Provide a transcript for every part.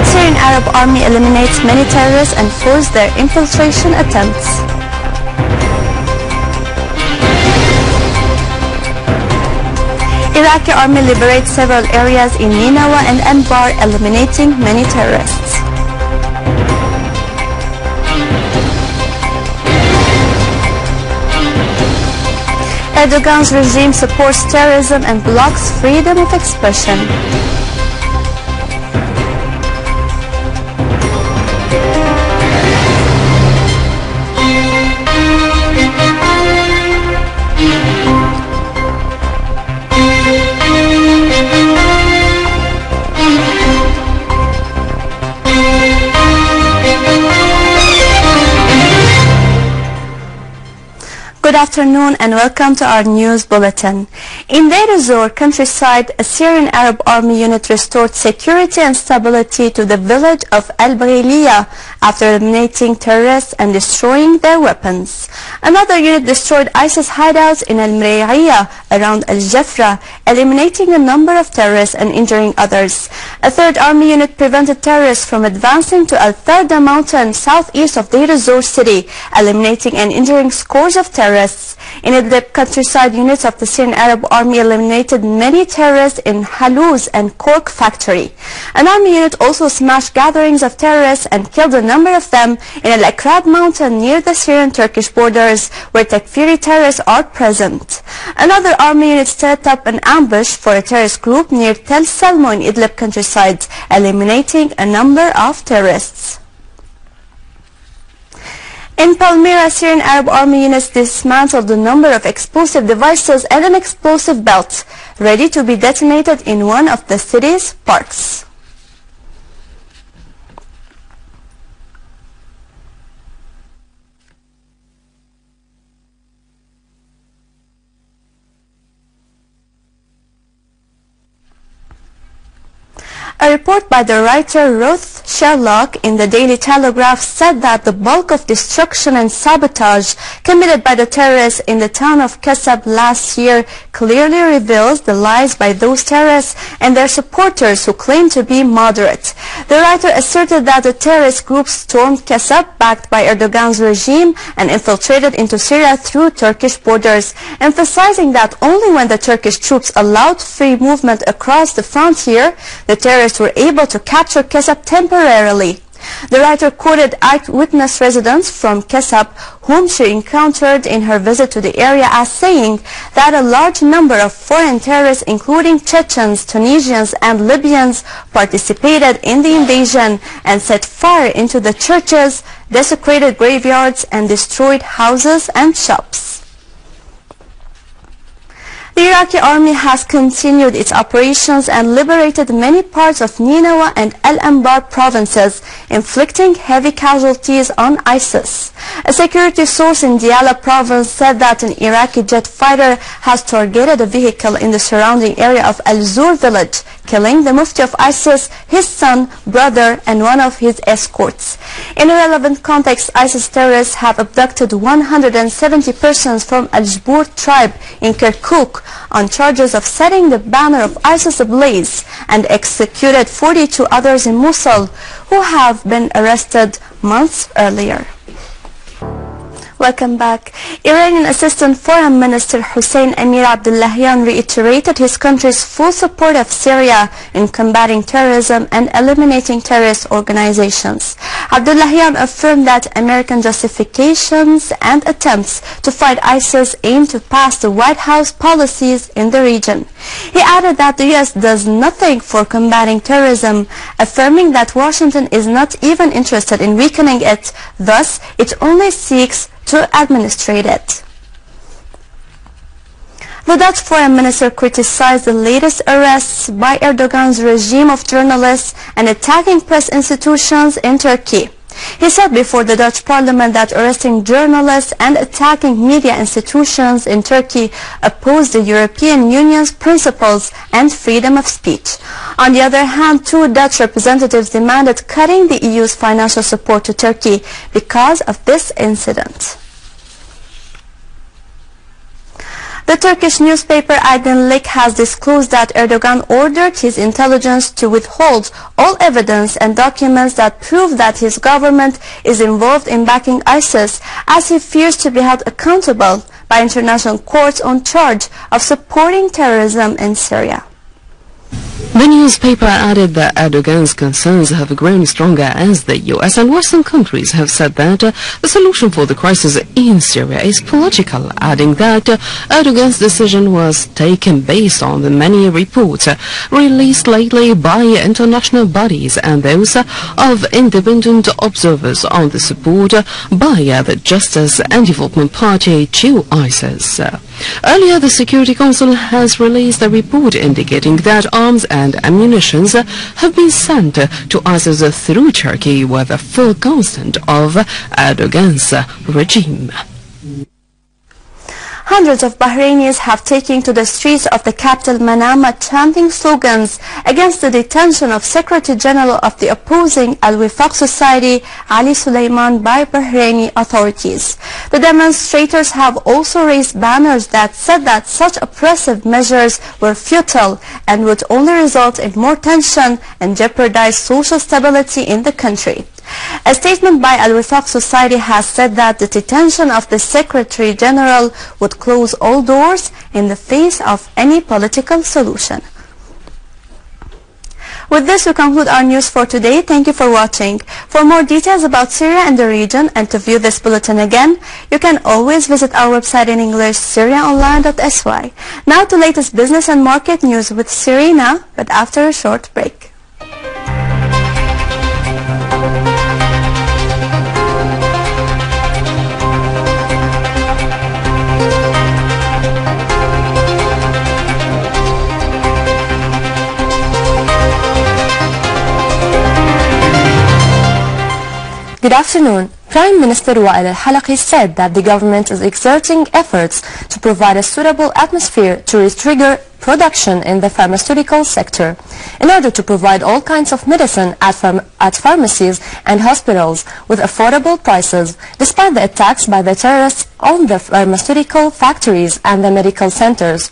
Syrian Arab Army eliminates many terrorists and foils their infiltration attempts. Iraqi army liberates several areas in Ninawa and Andbar, eliminating many terrorists. Erdogan's regime supports terrorism and blocks freedom of expression. Good afternoon and welcome to our news bulletin. In Deir ez-Zor countryside, a Syrian Arab Army unit restored security and stability to the village of Al-Baghiliya after eliminating terrorists and destroying their weapons. Another unit destroyed ISIS hideouts in Al-Mrayiyya around Al-Jafra, eliminating a number of terrorists and injuring others. A third army unit prevented terrorists from advancing to Al-Tharda mountain southeast of Deir ez-Zor city, eliminating and injuring scores of terrorists. In Idlib countryside, units of the Syrian Arab Army eliminated many terrorists in Haluz and Cork factory. An army unit also smashed gatherings of terrorists and killed a number of them in Al-Akrad mountain near the Syrian-Turkish borders, where Takfiri terrorists are present. Another army unit set up an ambush for a terrorist group near Tel Salmo in Idlib countryside, eliminating a number of terrorists. In Palmyra, Syrian Arab Army units dismantled a number of explosive devices and an explosive belt, ready to be detonated in one of the city's parks. A report by the writer Ruth Sherlock in the Daily Telegraph said that the bulk of destruction and sabotage committed by the terrorists in the town of Qasab last year clearly reveals the lies by those terrorists and their supporters who claim to be moderate. The writer asserted that the terrorist group stormed Qasab, backed by Erdogan's regime, and infiltrated into Syria through Turkish borders, emphasizing that only when the Turkish troops allowed free movement across the frontier, the terrorists were able to capture Qasab temporarily. The writer quoted eyewitness residents from Qasab, whom she encountered in her visit to the area, as saying that a large number of foreign terrorists, including Chechens, Tunisians and Libyans, participated in the invasion and set fire into the churches, desecrated graveyards and destroyed houses and shops. The Iraqi army has continued its operations and liberated many parts of Ninawa and Al-Anbar provinces, inflicting heavy casualties on ISIS. A security source in Diyala province said that an Iraqi jet fighter has targeted a vehicle in the surrounding area of Al-Zur village, killing the Mufti of ISIS, his son, brother, and one of his escorts. In a relevant context, ISIS terrorists have abducted 170 persons from Al-Jbur tribe in Kirkuk on charges of setting the banner of ISIS ablaze, and executed 42 others in Mosul who have been arrested months earlier. Welcome back. Iranian Assistant Foreign Minister Hussein Amir Abdullahian reiterated his country's full support of Syria in combating terrorism and eliminating terrorist organizations. Abdullahian affirmed that American justifications and attempts to fight ISIS aim to pass the White House policies in the region. He added that the U.S. does nothing for combating terrorism, affirming that Washington is not even interested in weakening it, thus it only seeks to administrate it. The Dutch foreign minister criticized the latest arrests by Erdogan's regime of journalists and attacking press institutions in Turkey. He said before the Dutch parliament that arresting journalists and attacking media institutions in Turkey oppose the European Union's principles and freedom of speech. On the other hand, 2 Dutch representatives demanded cutting the EU's financial support to Turkey because of this incident. The Turkish newspaper Aydın Lig has disclosed that Erdogan ordered his intelligence to withhold all evidence and documents that prove that his government is involved in backing ISIS, as he fears to be held accountable by international courts on charge of supporting terrorism in Syria. The newspaper added that Erdogan's concerns have grown stronger as the US and Western countries have said that the solution for the crisis in Syria is political, adding that Erdogan's decision was taken based on the many reports released lately by international bodies and those of independent observers on the support by the Justice and Development Party to ISIS. Earlier, the Security Council has released a report indicating that arms and ammunition have been sent to ISIS through Turkey with the full consent of Erdogan's regime. Hundreds of Bahrainis have taken to the streets of the capital Manama chanting slogans against the detention of Secretary General of the opposing Al-Wifaq Society, Ali Suleiman, by Bahraini authorities. The demonstrators have also raised banners that said that such oppressive measures were futile and would only result in more tension and jeopardize social stability in the country. A statement by Al-Wifaq Society has said that the detention of the Secretary General would close all doors in the face of any political solution. With this, we conclude our news for today. Thank you for watching. For more details about Syria and the region and to view this bulletin again, you can always visit our website in English, syriaonline.sy. Now to latest business and market news with Syrina, but after a short break. Good afternoon. Prime Minister Wael al-Halaqi said that the government is exerting efforts to provide a suitable atmosphere to retrigger production in the pharmaceutical sector in order to provide all kinds of medicine at pharmacies and hospitals with affordable prices, despite the attacks by the terrorists on the pharmaceutical factories and the medical centers.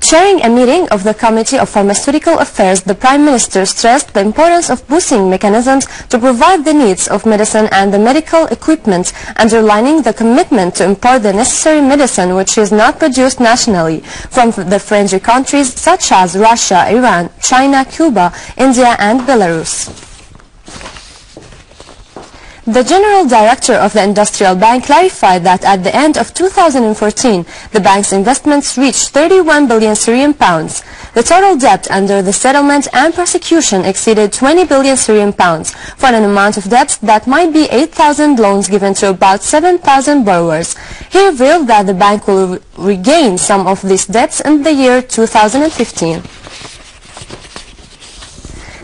Chairing a meeting of the Committee of Pharmaceutical Affairs, the Prime Minister stressed the importance of boosting mechanisms to provide the needs of medicine and the medical equipment, underlining the commitment to import the necessary medicine which is not produced nationally from the friendly countries such as Russia, Iran, China, Cuba, India and Belarus. The General Director of the Industrial Bank clarified that at the end of 2014, the bank's investments reached 31 billion Syrian pounds. The total debt under the settlement and prosecution exceeded 20 billion Syrian pounds, for an amount of debt that might be 8,000 loans given to about 7,000 borrowers. He revealed that the bank will regain some of these debts in the year 2015.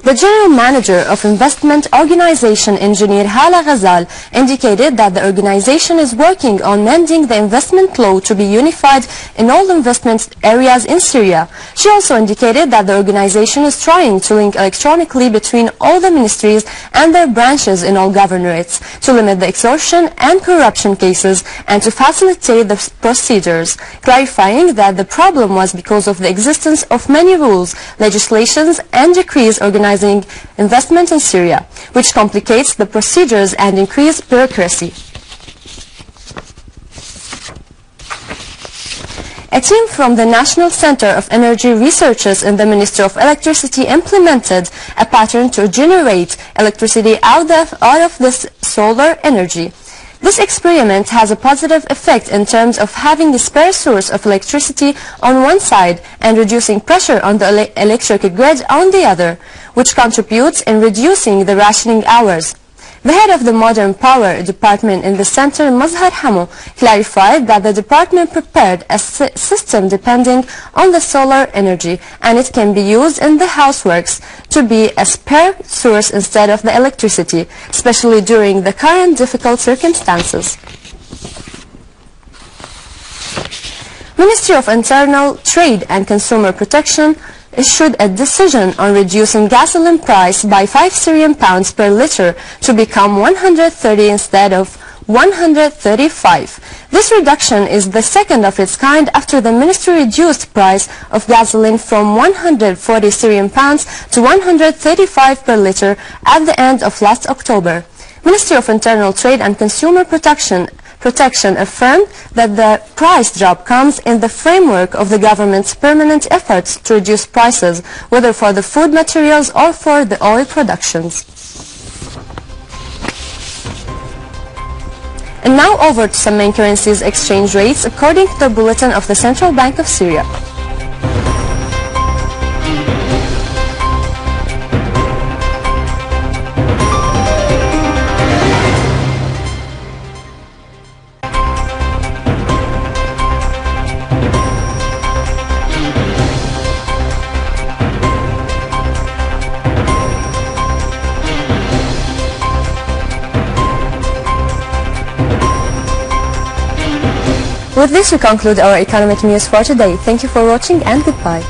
The General Manager of Investment Organization, Engineer Hala Ghazal, indicated that the organization is working on mending the investment law to be unified in all investment areas in Syria. She also indicated that the organization is trying to link electronically between all the ministries and their branches in all governorates to limit the extortion and corruption cases and to facilitate the procedures, clarifying that the problem was because of the existence of many rules, legislations and decrees organizing investment in Syria, which complicates the procedures and increases bureaucracy. A team from the National Center of Energy Researchers in the Ministry of Electricity implemented a pattern to generate electricity out of this solar energy. This experiment has a positive effect in terms of having a spare source of electricity on one side and reducing pressure on the electric grid on the other, which contributes in reducing the rationing hours. The head of the Modern Power Department in the center, Mazhar Hamo, clarified that the department prepared a system depending on the solar energy, and it can be used in the houseworks to be a spare source instead of the electricity, especially during the current difficult circumstances. Ministry of Internal Trade and Consumer Protection issued a decision on reducing gasoline price by 5 Syrian pounds per liter to become 130 instead of 135. This reduction is the second of its kind after the ministry reduced price of gasoline from 140 Syrian pounds to 135 per liter at the end of last October. Ministry of Internal Trade and Consumer Protection affirmed that the price drop comes in the framework of the government's permanent efforts to reduce prices, whether for the food materials or for the oil productions. And now over to some main currencies exchange rates according to the bulletin of the Central Bank of Syria. With this, we conclude our economic news for today. Thank you for watching and goodbye.